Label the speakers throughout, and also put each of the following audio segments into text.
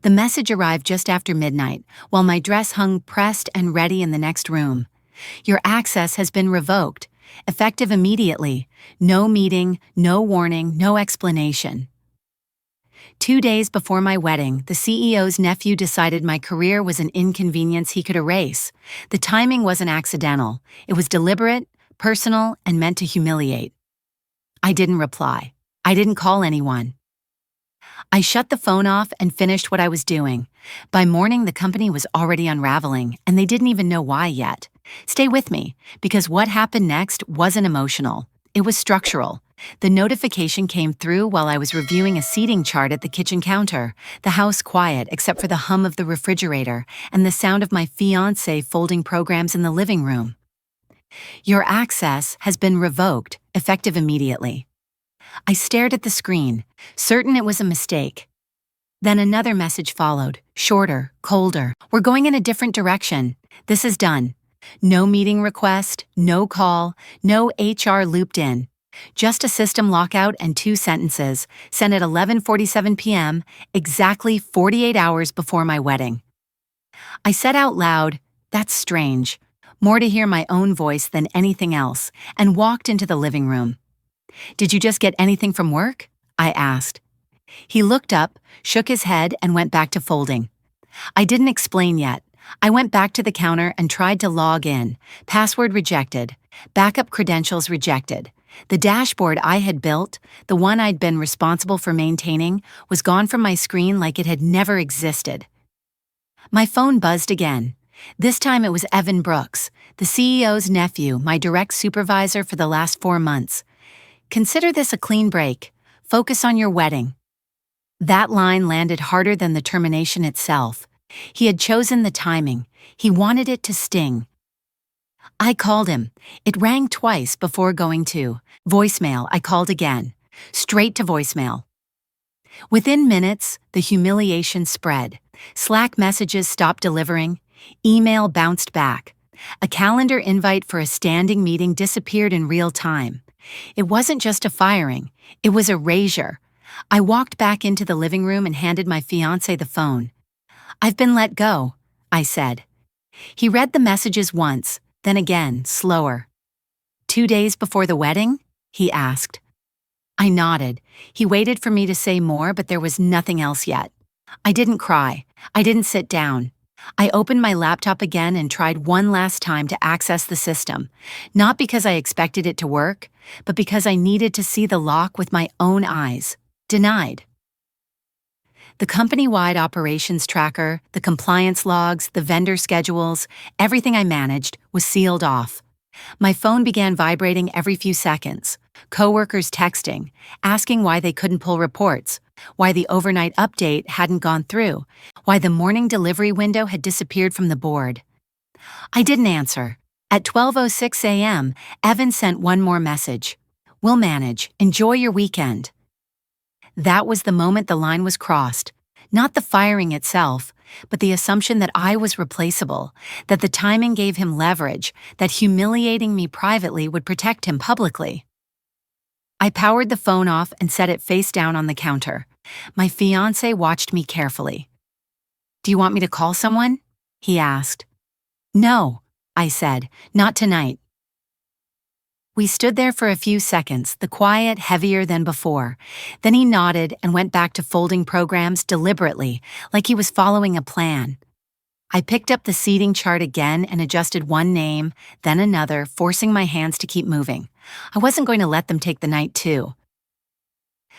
Speaker 1: The message arrived just after midnight, while my dress hung pressed and ready in the next room. Your access has been revoked, effective immediately. No meeting, no warning, no explanation. 2 days before my wedding, the CEO's nephew decided my career was an inconvenience he could erase. The timing wasn't accidental. It was deliberate, personal, and meant to humiliate. I didn't reply. I didn't call anyone. I shut the phone off and finished what I was doing. By morning, the company was already unraveling, and they didn't even know why yet. Stay with me, because what happened next wasn't emotional. It was structural. The notification came through while I was reviewing a seating chart at the kitchen counter, the house quiet except for the hum of the refrigerator and the sound of my fiancé folding programs in the living room. Your access has been revoked, effective immediately. I stared at the screen, certain it was a mistake. Then another message followed, shorter, colder. We're going in a different direction. This is done. No meeting request, no call, no HR looped in. Just a system lockout and 2 sentences, sent at 11:47 p.m., exactly 48 hours before my wedding. I said out loud, "That's strange," more to hear my own voice than anything else, and walked into the living room. "Did you just get anything from work?" I asked. He looked up, shook his head, and went back to folding. I didn't explain yet. I went back to the counter and tried to log in. Password rejected. Backup credentials rejected. The dashboard I had built, the one I'd been responsible for maintaining, was gone from my screen like it had never existed. My phone buzzed again. This time it was Evan Brooks, the CEO's nephew, my direct supervisor for the last 4 months. "Consider this a clean break. Focus on your wedding." That line landed harder than the termination itself. He had chosen the timing. He wanted it to sting. I called him. It rang twice before going to voicemail. I called again. Straight to voicemail. Within minutes, the humiliation spread. Slack messages stopped delivering. Email bounced back. A calendar invite for a standing meeting disappeared in real time. It wasn't just a firing. It was erasure. I walked back into the living room and handed my fiancé the phone. "I've been let go," I said. He read the messages once, then again, slower. "2 days before the wedding?" he asked. I nodded. He waited for me to say more, but there was nothing else yet. I didn't cry. I didn't sit down. I opened my laptop again and tried one last time to access the system, not because I expected it to work, but because I needed to see the lock with my own eyes. Denied. The company-wide operations tracker, the compliance logs, the vendor schedules, everything I managed was sealed off. My phone began vibrating every few seconds. Coworkers texting, asking why they couldn't pull reports, why the overnight update hadn't gone through, why the morning delivery window had disappeared from the board. I didn't answer. At 12:06 a.m., Evan sent one more message. "We'll manage. Enjoy your weekend." That was the moment the line was crossed. Not the firing itself, but the assumption that I was replaceable, that the timing gave him leverage, that humiliating me privately would protect him publicly. I powered the phone off and set it face down on the counter. My fiancé watched me carefully. "Do you want me to call someone?" he asked. "No," I said, "not tonight." We stood there for a few seconds, the quiet heavier than before. Then he nodded and went back to folding programs deliberately, like he was following a plan. I picked up the seating chart again and adjusted one name, then another, forcing my hands to keep moving. I wasn't going to let them take the night too.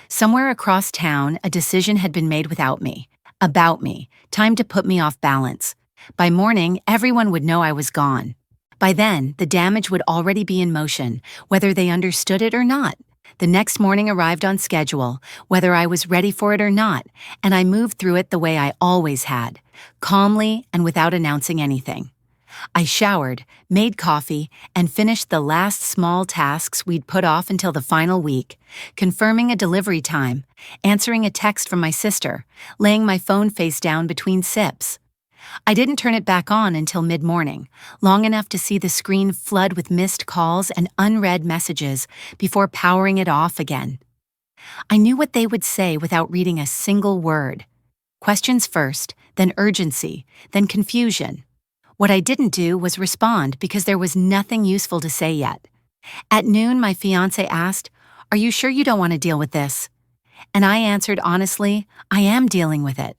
Speaker 1: Somewhere across town, a decision had been made without me. About me. Time to put me off balance. By morning, everyone would know I was gone. By then, the damage would already be in motion, whether they understood it or not. The next morning arrived on schedule, whether I was ready for it or not, and I moved through it the way I always had, calmly and without announcing anything. I showered, made coffee, and finished the last small tasks we'd put off until the final week, confirming a delivery time, answering a text from my sister, laying my phone face down between sips. I didn't turn it back on until mid-morning, long enough to see the screen flood with missed calls and unread messages before powering it off again. I knew what they would say without reading a single word. Questions first, then urgency, then confusion. What I didn't do was respond because there was nothing useful to say yet. At noon, my fiancé asked, "Are you sure you don't want to deal with this?" And I answered honestly, "I am dealing with it."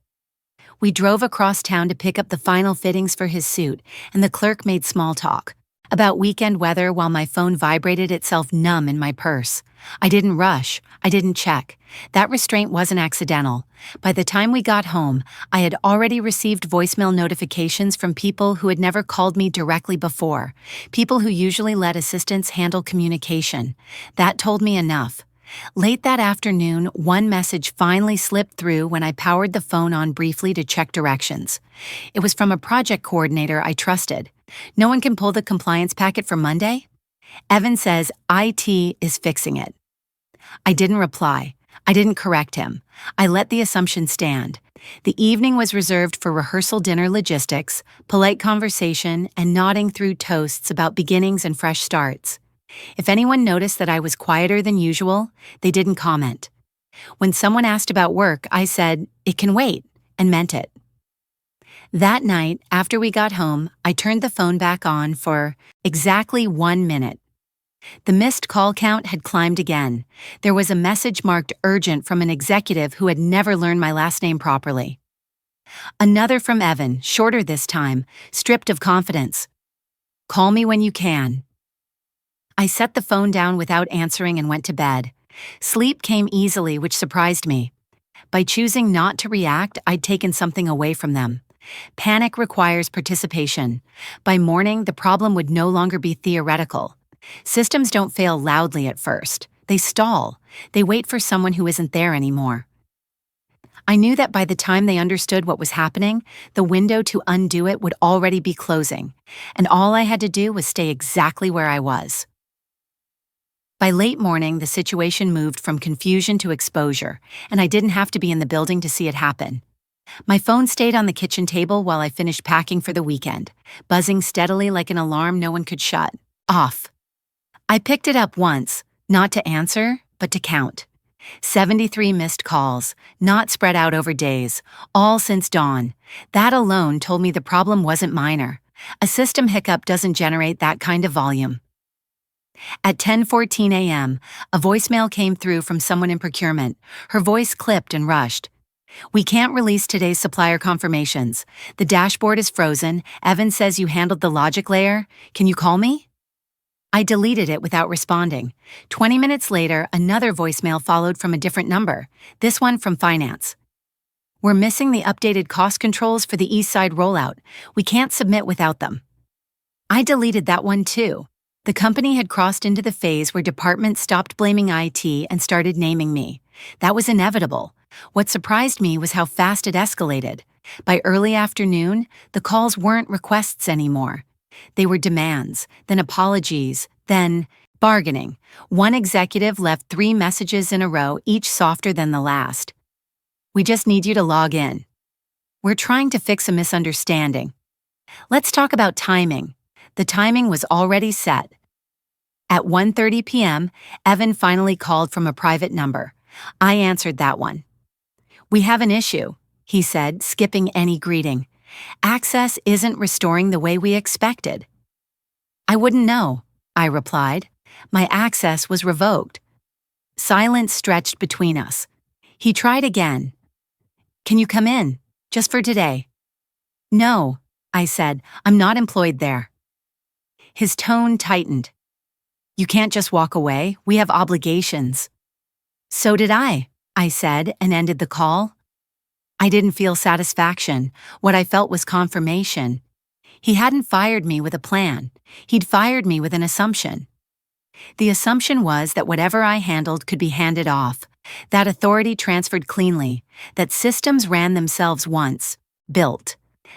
Speaker 1: We drove across town to pick up the final fittings for his suit, and the clerk made small talk about weekend weather while my phone vibrated itself numb in my purse. I didn't rush. I didn't check. That restraint wasn't accidental. By the time we got home, I had already received voicemail notifications from people who had never called me directly before, people who usually let assistants handle communication. That told me enough. Late that afternoon, one message finally slipped through when I powered the phone on briefly to check directions. It was from a project coordinator I trusted. "No one can pull the compliance packet for Monday?" "Evan says IT is fixing it." I didn't reply. I didn't correct him. I let the assumption stand. The evening was reserved for rehearsal dinner logistics, polite conversation, and nodding through toasts about beginnings and fresh starts. If anyone noticed that I was quieter than usual, they didn't comment. When someone asked about work, I said, "It can wait," and meant it. That night, after we got home, I turned the phone back on for exactly 1 minute. The missed call count had climbed again. There was a message marked urgent from an executive who had never learned my last name properly. Another from Evan, shorter this time, stripped of confidence. "Call me when you can." I set the phone down without answering and went to bed. Sleep came easily, which surprised me. By choosing not to react, I'd taken something away from them. Panic requires participation. By morning, the problem would no longer be theoretical. Systems don't fail loudly at first. They stall. They wait for someone who isn't there anymore. I knew that by the time they understood what was happening, the window to undo it would already be closing, and all I had to do was stay exactly where I was. By late morning, the situation moved from confusion to exposure, and I didn't have to be in the building to see it happen. My phone stayed on the kitchen table while I finished packing for the weekend, buzzing steadily like an alarm no one could shut off. I picked it up once, not to answer, but to count. 73 missed calls, not spread out over days, all since dawn. That alone told me the problem wasn't minor. A system hiccup doesn't generate that kind of volume. At 10:14 a.m., a voicemail came through from someone in procurement. Her voice clipped and rushed. "We can't release today's supplier confirmations. The dashboard is frozen. Evan says you handled the logic layer. Can you call me?" I deleted it without responding. 20 minutes later, another voicemail followed from a different number, this one from finance. "We're missing the updated cost controls for the East Side rollout. We can't submit without them." I deleted that one too. The company had crossed into the phase where departments stopped blaming IT and started naming me. That was inevitable. What surprised me was how fast it escalated. By early afternoon, the calls weren't requests anymore. They were demands, then apologies, then bargaining. One executive left 3 messages in a row, each softer than the last. "We just need you to log in. We're trying to fix a misunderstanding. Let's talk about timing." The timing was already set. At 1:30 p.m., Evan finally called from a private number. I answered that one. "We have an issue," he said, skipping any greeting. "Access isn't restoring the way we expected." "I wouldn't know," I replied. "My access was revoked." Silence stretched between us. He tried again. "Can you come in, just for today?" "No," I said. "I'm not employed there." His tone tightened. "You can't just walk away. We have obligations." "So did I said, and ended the call. I didn't feel satisfaction. What I felt was confirmation. He hadn't fired me with a plan. He'd fired me with an assumption. The assumption was that whatever I handled could be handed off, that authority transferred cleanly, that systems ran themselves once, built.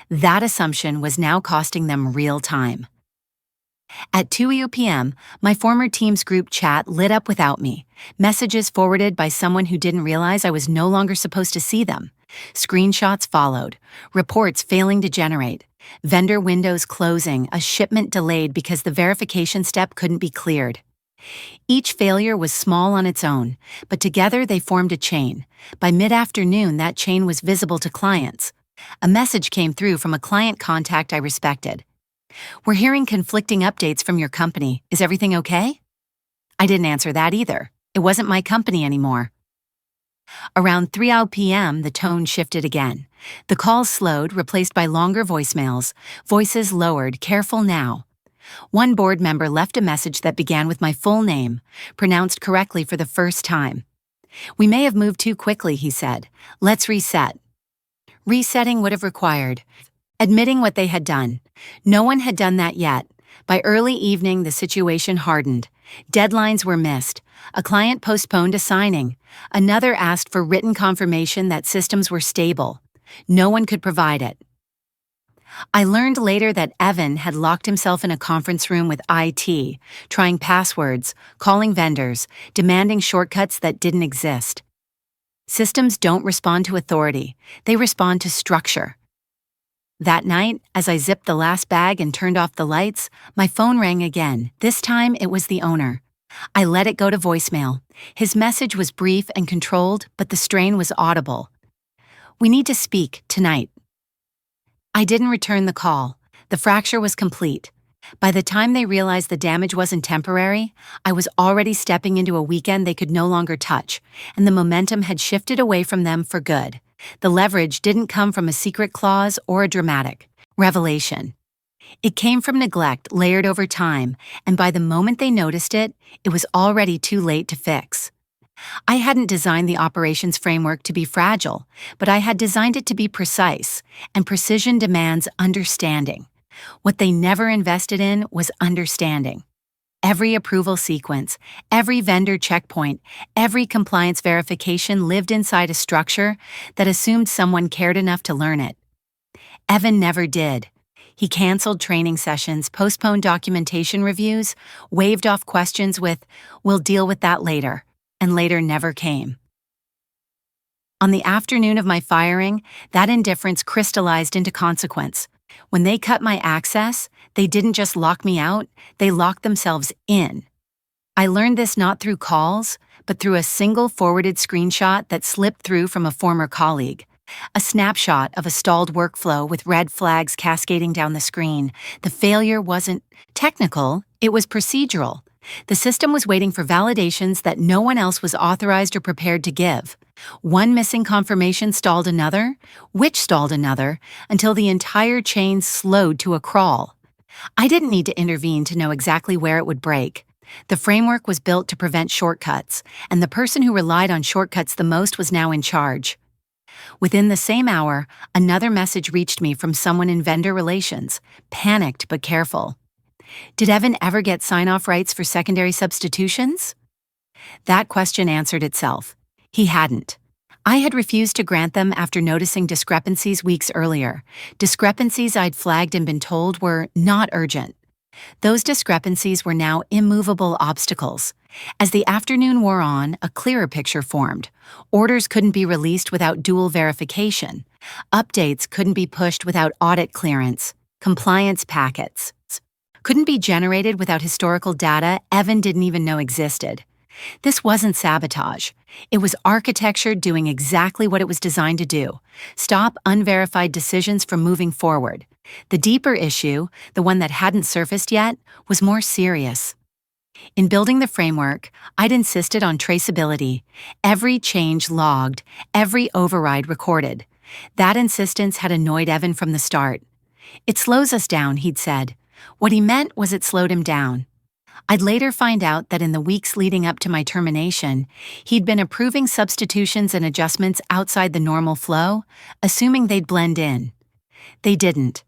Speaker 1: That assumption was now costing them real time. At 2 p.m., my former team's group chat lit up without me, messages forwarded by someone who didn't realize I was no longer supposed to see them. Screenshots followed, reports failing to generate, vendor windows closing, a shipment delayed because the verification step couldn't be cleared. Each failure was small on its own, but together they formed a chain. By mid-afternoon, that chain was visible to clients. A message came through from a client contact I respected. "We're hearing conflicting updates from your company. Is everything okay?" I didn't answer that either. It wasn't my company anymore. Around 3 p.m., the tone shifted again. The calls slowed, replaced by longer voicemails, voices lowered, "Careful now." One board member left a message that began with my full name, pronounced correctly for the first time. "We may have moved too quickly," he said. "Let's reset." Resetting would have required admitting what they had done. No one had done that yet. By early evening, the situation hardened. Deadlines were missed. A client postponed a signing. Another asked for written confirmation that systems were stable. No one could provide it. I learned later that Evan had locked himself in a conference room with IT, trying passwords, calling vendors, demanding shortcuts that didn't exist. Systems don't respond to authority. They respond to structure. That night, as I zipped the last bag and turned off the lights, my phone rang again. This time, it was the owner. I let it go to voicemail. His message was brief and controlled, but the strain was audible. "We need to speak tonight." I didn't return the call. The fracture was complete. By the time they realized the damage wasn't temporary, I was already stepping into a weekend they could no longer touch, and the momentum had shifted away from them for good. The leverage didn't come from a secret clause or a dramatic revelation. It came from neglect layered over time, and by the moment they noticed it, it was already too late to fix. I hadn't designed the operations framework to be fragile, but I had designed it to be precise, and precision demands understanding. What they never invested in was understanding. Every approval sequence, every vendor checkpoint, every compliance verification lived inside a structure that assumed someone cared enough to learn it. Evan never did. He canceled training sessions, postponed documentation reviews, waved off questions with, "We'll deal with that later," and later never came. On the afternoon of my firing, that indifference crystallized into consequence. When they cut my access, they didn't just lock me out, they locked themselves in. I learned this not through calls, but through a single forwarded screenshot that slipped through from a former colleague. A snapshot of a stalled workflow with red flags cascading down the screen. The failure wasn't technical, it was procedural. The system was waiting for validations that no one else was authorized or prepared to give. One missing confirmation stalled another, which stalled another, until the entire chain slowed to a crawl. I didn't need to intervene to know exactly where it would break. The framework was built to prevent shortcuts, and the person who relied on shortcuts the most was now in charge. Within the same hour, another message reached me from someone in vendor relations, panicked but careful. "Did Evan ever get sign-off rights for secondary substitutions?" That question answered itself. He hadn't. I had refused to grant them after noticing discrepancies weeks earlier, discrepancies I'd flagged and been told were not urgent. Those discrepancies were now immovable obstacles. As the afternoon wore on, a clearer picture formed. Orders couldn't be released without dual verification. Updates couldn't be pushed without audit clearance. Compliance packets couldn't be generated without historical data Evan didn't even know existed. This wasn't sabotage. It was architecture doing exactly what it was designed to do: stop unverified decisions from moving forward. The deeper issue, the one that hadn't surfaced yet, was more serious. In building the framework, I'd insisted on traceability. Every change logged, every override recorded. That insistence had annoyed Evan from the start. "It slows us down," he'd said. What he meant was it slowed him down. I'd later find out that in the weeks leading up to my termination, he'd been approving substitutions and adjustments outside the normal flow, assuming they'd blend in. They didn't.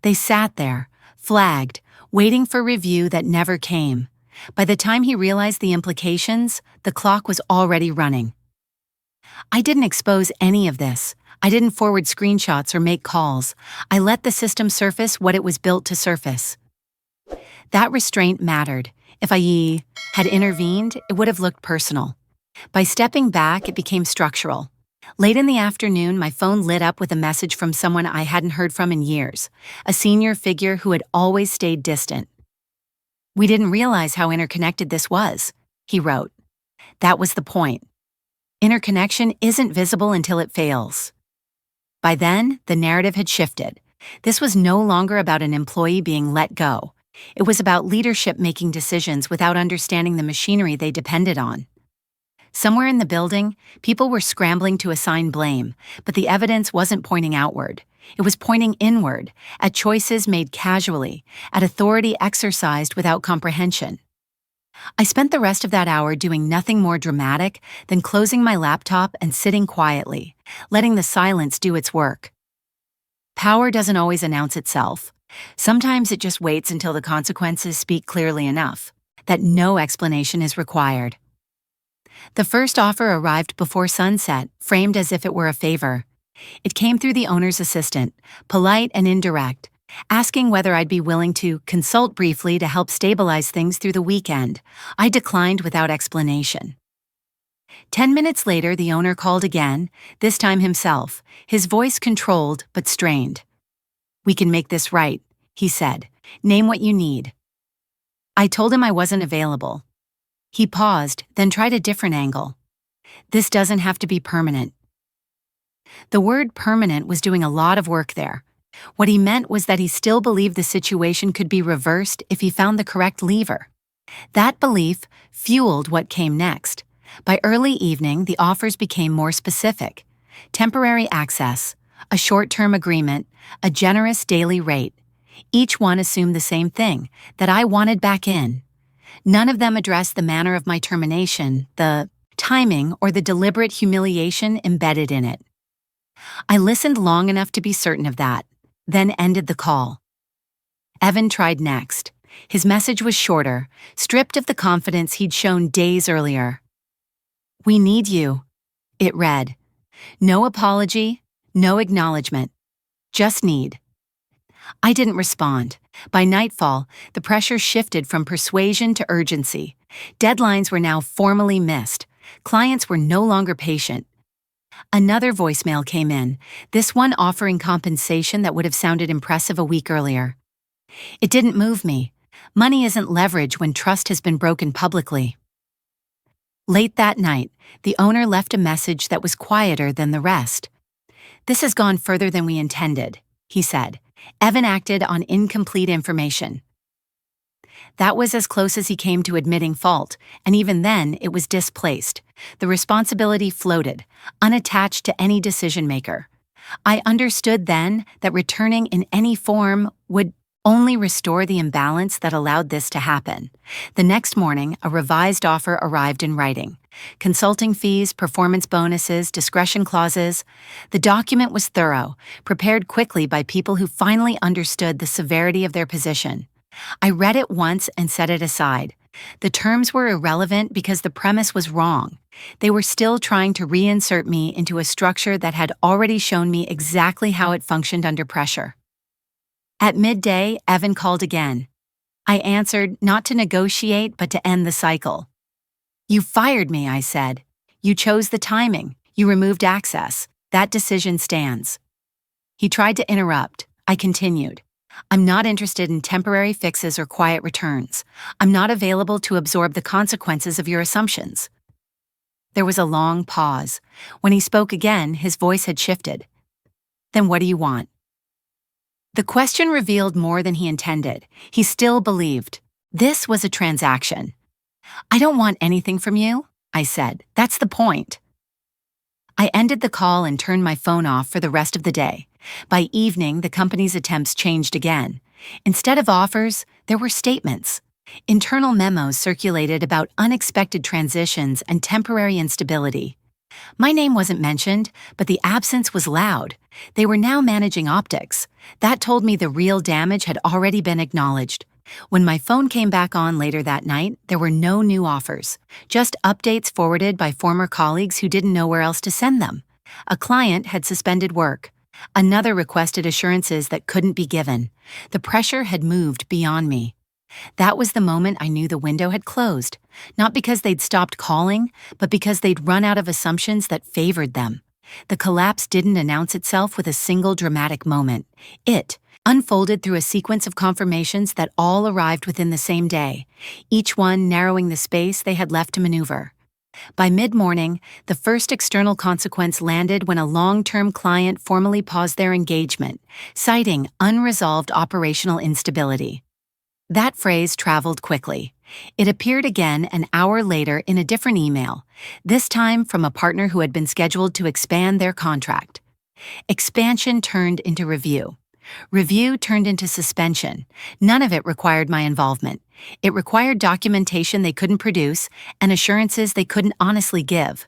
Speaker 1: They sat there, flagged, waiting for review that never came. By the time he realized the implications, the clock was already running. I didn't expose any of this. I didn't forward screenshots or make calls. I let the system surface what it was built to surface. That restraint mattered. If I had intervened, it would have looked personal. By stepping back, it became structural. Late in the afternoon, my phone lit up with a message from someone I hadn't heard from in years, a senior figure who had always stayed distant. We didn't realize how interconnected this was, he wrote. That was the point. Interconnection isn't visible until it fails. By then, the narrative had shifted. This was no longer about an employee being let go. It was about leadership making decisions without understanding the machinery they depended on. Somewhere in the building, people were scrambling to assign blame, but the evidence wasn't pointing outward. It was pointing inward, at choices made casually, at authority exercised without comprehension. I spent the rest of that hour doing nothing more dramatic than closing my laptop and sitting quietly, letting the silence do its work. Power doesn't always announce itself. Sometimes it just waits until the consequences speak clearly enough, that no explanation is required. The first offer arrived before sunset, framed as if it were a favor. It came through the owner's assistant, polite and indirect, asking whether I'd be willing to consult briefly to help stabilize things through the weekend. I declined without explanation. 10 minutes later, the owner called again, this time himself, his voice controlled but strained. "We can make this right," he said. "Name what you need." I told him I wasn't available. He paused, then tried a different angle. "This doesn't have to be permanent." The word permanent was doing a lot of work there. What he meant was that he still believed the situation could be reversed if he found the correct lever. That belief fueled what came next. By early evening, the offers became more specific. Temporary access, a short-term agreement, a generous daily rate. Each one assumed the same thing, that I wanted back in. None of them addressed the manner of my termination, the timing, or the deliberate humiliation embedded in it. I listened long enough to be certain of that, then ended the call. Evan tried next. His message was shorter, stripped of the confidence he'd shown days earlier. "We need you," it read. No apology, no acknowledgement, just need. I didn't respond. By nightfall, the pressure shifted from persuasion to urgency. Deadlines were now formally missed. Clients were no longer patient. Another voicemail came in, this one offering compensation that would have sounded impressive a week earlier. It didn't move me. Money isn't leverage when trust has been broken publicly. Late that night, the owner left a message that was quieter than the rest. "This has gone further than we intended," he said. "Evan acted on incomplete information." That was as close as he came to admitting fault, and even then it was displaced. The responsibility floated, unattached to any decision-maker. I understood then that returning in any form would only restore the imbalance that allowed this to happen. The next morning, a revised offer arrived in writing. Consulting fees, performance bonuses, discretion clauses. The document was thorough, prepared quickly by people who finally understood the severity of their position. I read it once and set it aside. The terms were irrelevant because the premise was wrong. They were still trying to reinsert me into a structure that had already shown me exactly how it functioned under pressure. At midday, Evan called again. I answered, not to negotiate, but to end the cycle. "You fired me," I said. "You chose the timing. You removed access. That decision stands." He tried to interrupt. I continued. "I'm not interested in temporary fixes or quiet returns. I'm not available to absorb the consequences of your assumptions." There was a long pause. When he spoke again, his voice had shifted. "Then what do you want?" The question revealed more than he intended. He still believed. This was a transaction. "I don't want anything from you," I said. "That's the point." I ended the call and turned my phone off for the rest of the day. By evening, the company's attempts changed again. Instead of offers, there were statements. Internal memos circulated about unexpected transitions and temporary instability. My name wasn't mentioned, but the absence was loud. They were now managing optics. That told me the real damage had already been acknowledged. When my phone came back on later that night, there were no new offers, just updates forwarded by former colleagues who didn't know where else to send them. A client had suspended work. Another requested assurances that couldn't be given. The pressure had moved beyond me. That was the moment I knew the window had closed, not because they'd stopped calling, but because they'd run out of assumptions that favored them. The collapse didn't announce itself with a single dramatic moment. It unfolded through a sequence of confirmations that all arrived within the same day, each one narrowing the space they had left to maneuver. By mid-morning, the first external consequence landed when a long-term client formally paused their engagement, citing unresolved operational instability. That phrase traveled quickly. It appeared again an hour later in a different email, this time from a partner who had been scheduled to expand their contract. Expansion turned into review. Review turned into suspension. None of it required my involvement. It required documentation they couldn't produce and assurances they couldn't honestly give.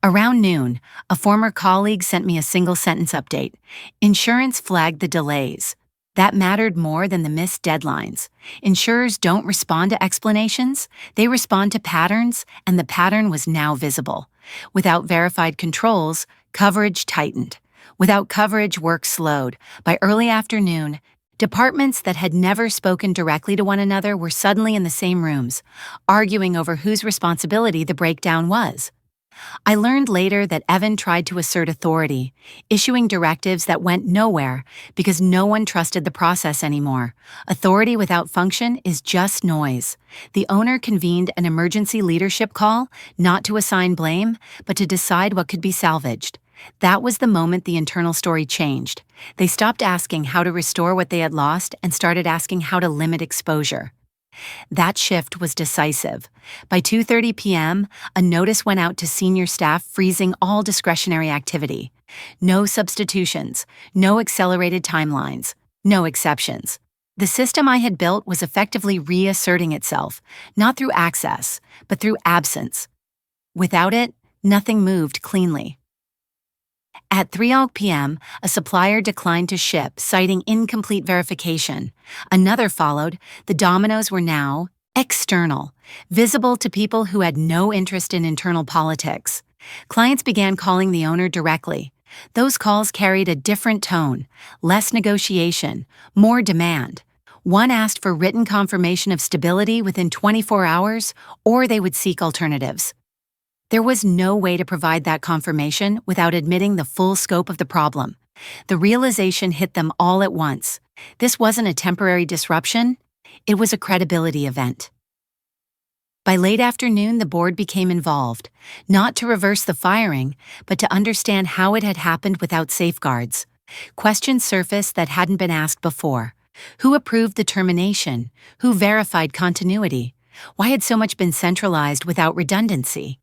Speaker 1: Around noon, a former colleague sent me a single-sentence update. Insurance flagged the delays. That mattered more than the missed deadlines. Insurers don't respond to explanations, they respond to patterns, and the pattern was now visible. Without verified controls, coverage tightened. Without coverage, work slowed. By early afternoon, departments that had never spoken directly to one another were suddenly in the same rooms, arguing over whose responsibility the breakdown was. I learned later that Evan tried to assert authority, issuing directives that went nowhere because no one trusted the process anymore. Authority without function is just noise. The owner convened an emergency leadership call, not to assign blame, but to decide what could be salvaged. That was the moment the internal story changed. They stopped asking how to restore what they had lost and started asking how to limit exposure. That shift was decisive. By 2:30 p.m., a notice went out to senior staff freezing all discretionary activity. No substitutions, no accelerated timelines, no exceptions. The system I had built was effectively reasserting itself, not through access, but through absence. Without it, nothing moved cleanly. At 3 p.m., a supplier declined to ship, citing incomplete verification. Another followed. The dominoes were now external, visible to people who had no interest in internal politics. Clients began calling the owner directly. Those calls carried a different tone, less negotiation, more demand. One asked for written confirmation of stability within 24 hours, or they would seek alternatives. There was no way to provide that confirmation without admitting the full scope of the problem. The realization hit them all at once. This wasn't a temporary disruption, it was a credibility event. By late afternoon, the board became involved, not to reverse the firing, but to understand how it had happened without safeguards. Questions surfaced that hadn't been asked before. Who approved the termination? Who verified continuity? Why had so much been centralized without redundancy?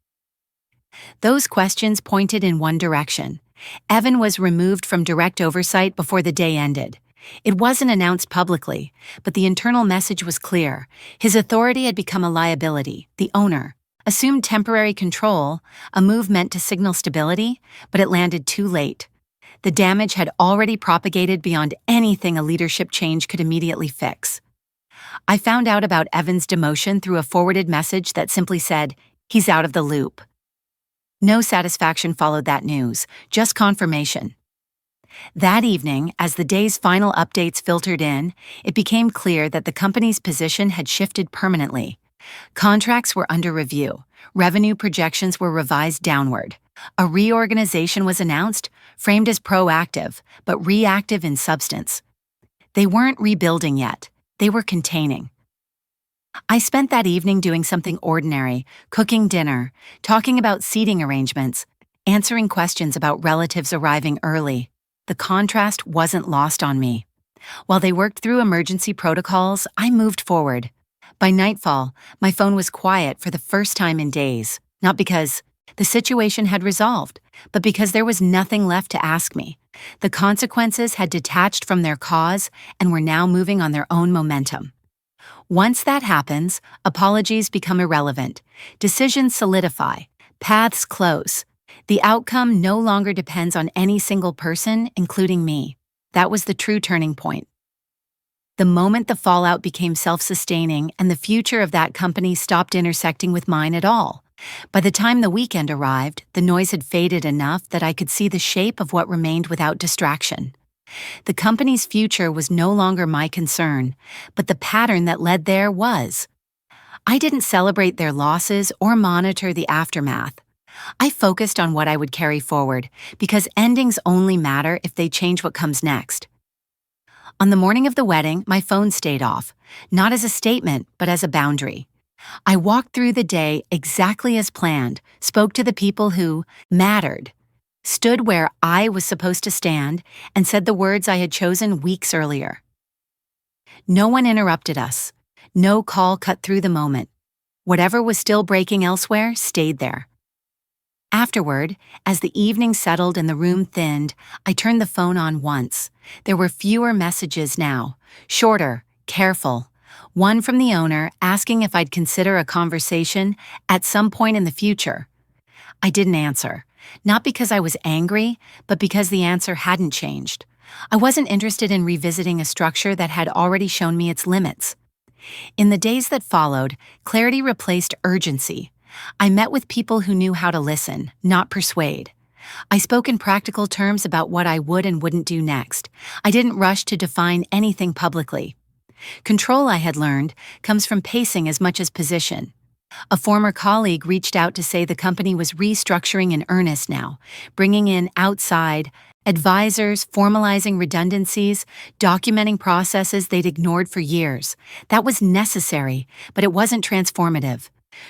Speaker 1: Those questions pointed in one direction. Evan was removed from direct oversight before the day ended. It wasn't announced publicly, but the internal message was clear. His authority had become a liability. The owner assumed temporary control, a move meant to signal stability, but it landed too late. The damage had already propagated beyond anything a leadership change could immediately fix. I found out about Evan's demotion through a forwarded message that simply said, "He's out of the loop." No satisfaction followed that news, just confirmation. That evening, as the day's final updates filtered in, it became clear that the company's position had shifted permanently. Contracts were under review. Revenue projections were revised downward. A reorganization was announced, framed as proactive, but reactive in substance. They weren't rebuilding yet. They were containing. I spent that evening doing something ordinary, cooking dinner, talking about seating arrangements, answering questions about relatives arriving early. The contrast wasn't lost on me. While they worked through emergency protocols, I moved forward. By nightfall, my phone was quiet for the first time in days, not because the situation had resolved, but because there was nothing left to ask me. The consequences had detached from their cause and were now moving on their own momentum. Once that happens, apologies become irrelevant. Decisions solidify. Paths close. The outcome no longer depends on any single person, including me. That was the true turning point. The moment the fallout became self-sustaining and the future of that company stopped intersecting with mine at all. By the time the weekend arrived, the noise had faded enough that I could see the shape of what remained without distraction. The company's future was no longer my concern, but the pattern that led there was. I didn't celebrate their losses or monitor the aftermath. I focused on what I would carry forward, because endings only matter if they change what comes next. On the morning of the wedding, my phone stayed off, not as a statement, but as a boundary. I walked through the day exactly as planned, spoke to the people who mattered, stood where I was supposed to stand, and said the words I had chosen weeks earlier. No one interrupted us. No call cut through the moment. Whatever was still breaking elsewhere stayed there. Afterward, as the evening settled and the room thinned, I turned the phone on once. There were fewer messages now, shorter, careful. One from the owner asking if I'd consider a conversation at some point in the future. I didn't answer, not because I was angry, but because the answer hadn't changed. I wasn't interested in revisiting a structure that had already shown me its limits. In the days that followed, clarity replaced urgency. I met with people who knew how to listen, not persuade. I spoke in practical terms about what I would and wouldn't do next. I didn't rush to define anything publicly. Control, I had learned, comes from pacing as much as position. A former colleague reached out to say the company was restructuring in earnest now, bringing in outside advisors, formalizing redundancies, documenting processes they'd ignored for years. That was necessary, but it wasn't transformative.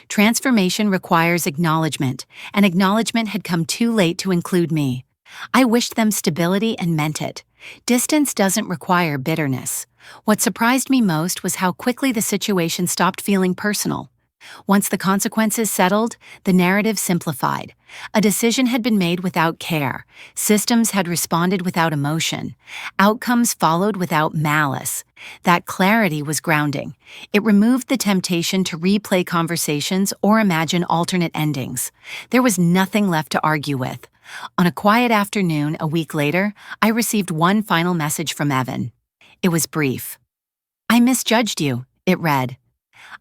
Speaker 1: Transformation requires acknowledgement, and acknowledgement had come too late to include me. I wished them stability and meant it. Distance doesn't require bitterness. What surprised me most was how quickly the situation stopped feeling personal. Once the consequences settled, the narrative simplified. A decision had been made without care. Systems had responded without emotion. Outcomes followed without malice. That clarity was grounding. It removed the temptation to replay conversations or imagine alternate endings. There was nothing left to argue with. On a quiet afternoon, a week later, I received one final message from Evan. It was brief. "I misjudged you," it read.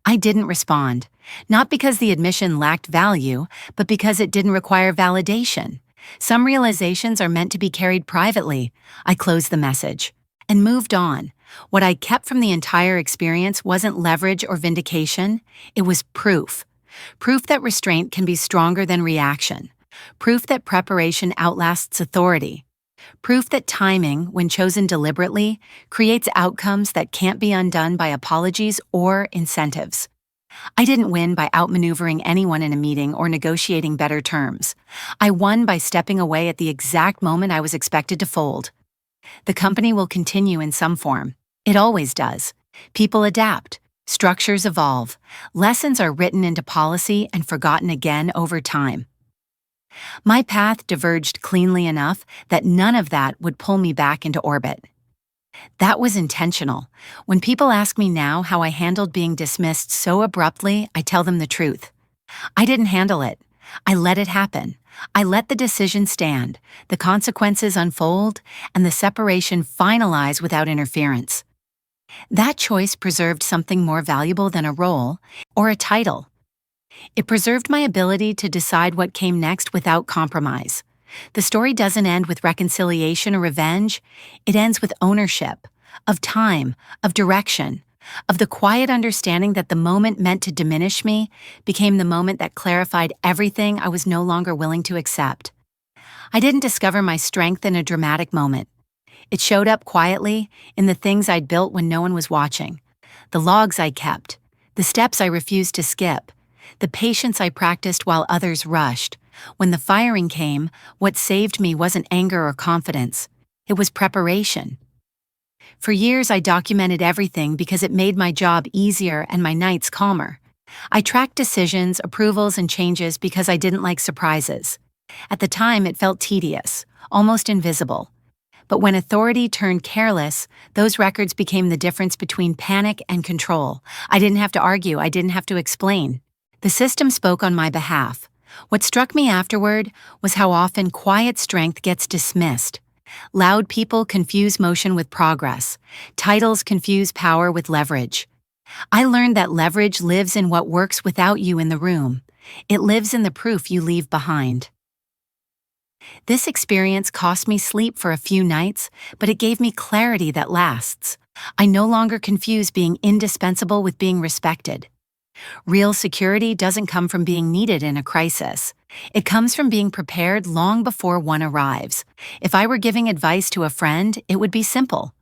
Speaker 1: I didn't respond, not because the admission lacked value, but because it didn't require validation. Some realizations are meant to be carried privately. I closed the message and moved on. What I kept from the entire experience wasn't leverage or vindication. It was proof. Proof that restraint can be stronger than reaction. Proof that preparation outlasts authority. Proof that timing, when chosen deliberately, creates outcomes that can't be undone by apologies or incentives. I didn't win by outmaneuvering anyone in a meeting or negotiating better terms. I won by stepping away at the exact moment I was expected to fold. The company will continue in some form. It always does. People adapt. Structures evolve. Lessons are written into policy and forgotten again over time. My path diverged cleanly enough that none of that would pull me back into orbit. That was intentional. When people ask me now how I handled being dismissed so abruptly, I tell them the truth. I didn't handle it. I let it happen. I let the decision stand, the consequences unfold, and the separation finalize without interference. That choice preserved something more valuable than a role or a title. It preserved my ability to decide what came next without compromise. The story doesn't end with reconciliation or revenge. It ends with ownership, of time, of direction, of the quiet understanding that the moment meant to diminish me became the moment that clarified everything I was no longer willing to accept. I didn't discover my strength in a dramatic moment. It showed up quietly in the things I'd built when no one was watching, the logs I kept, the steps I refused to skip, the patience I practiced while others rushed. When the firing came, what saved me wasn't anger or confidence. It was preparation. For years, I documented everything because it made my job easier and my nights calmer. I tracked decisions, approvals, and changes because I didn't like surprises. At the time, it felt tedious, almost invisible. But when authority turned careless, those records became the difference between panic and control. I didn't have to argue. I didn't have to explain. The system spoke on my behalf. What struck me afterward was how often quiet strength gets dismissed. Loud people confuse motion with progress. Titles confuse power with leverage. I learned that leverage lives in what works without you in the room. It lives in the proof you leave behind. This experience cost me sleep for a few nights, but it gave me clarity that lasts. I no longer confuse being indispensable with being respected. Real security doesn't come from being needed in a crisis. It comes from being prepared long before one arrives. If I were giving advice to a friend, it would be simple.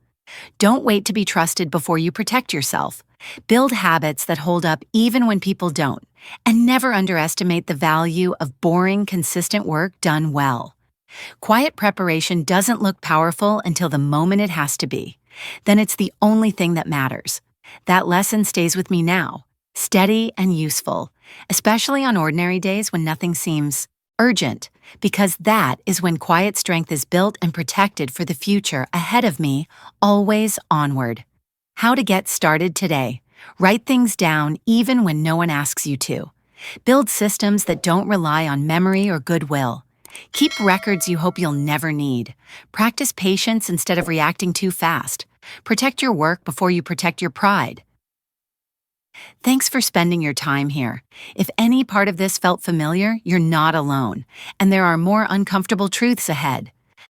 Speaker 1: Don't wait to be trusted before you protect yourself. Build habits that hold up even when people don't, and never underestimate the value of boring, consistent work done well. Quiet preparation doesn't look powerful until the moment it has to be. Then it's the only thing that matters. That lesson stays with me now, steady and useful, especially on ordinary days when nothing seems urgent, because that is when quiet strength is built and protected for the future ahead of me, always onward. How to get started today. Write things down even when no one asks you to. Build systems that don't rely on memory or goodwill. Keep records you hope you'll never need. Practice patience instead of reacting too fast. Protect your work before you protect your pride. Thanks for spending your time here. If any part of this felt familiar, you're not alone, and there are more uncomfortable truths ahead.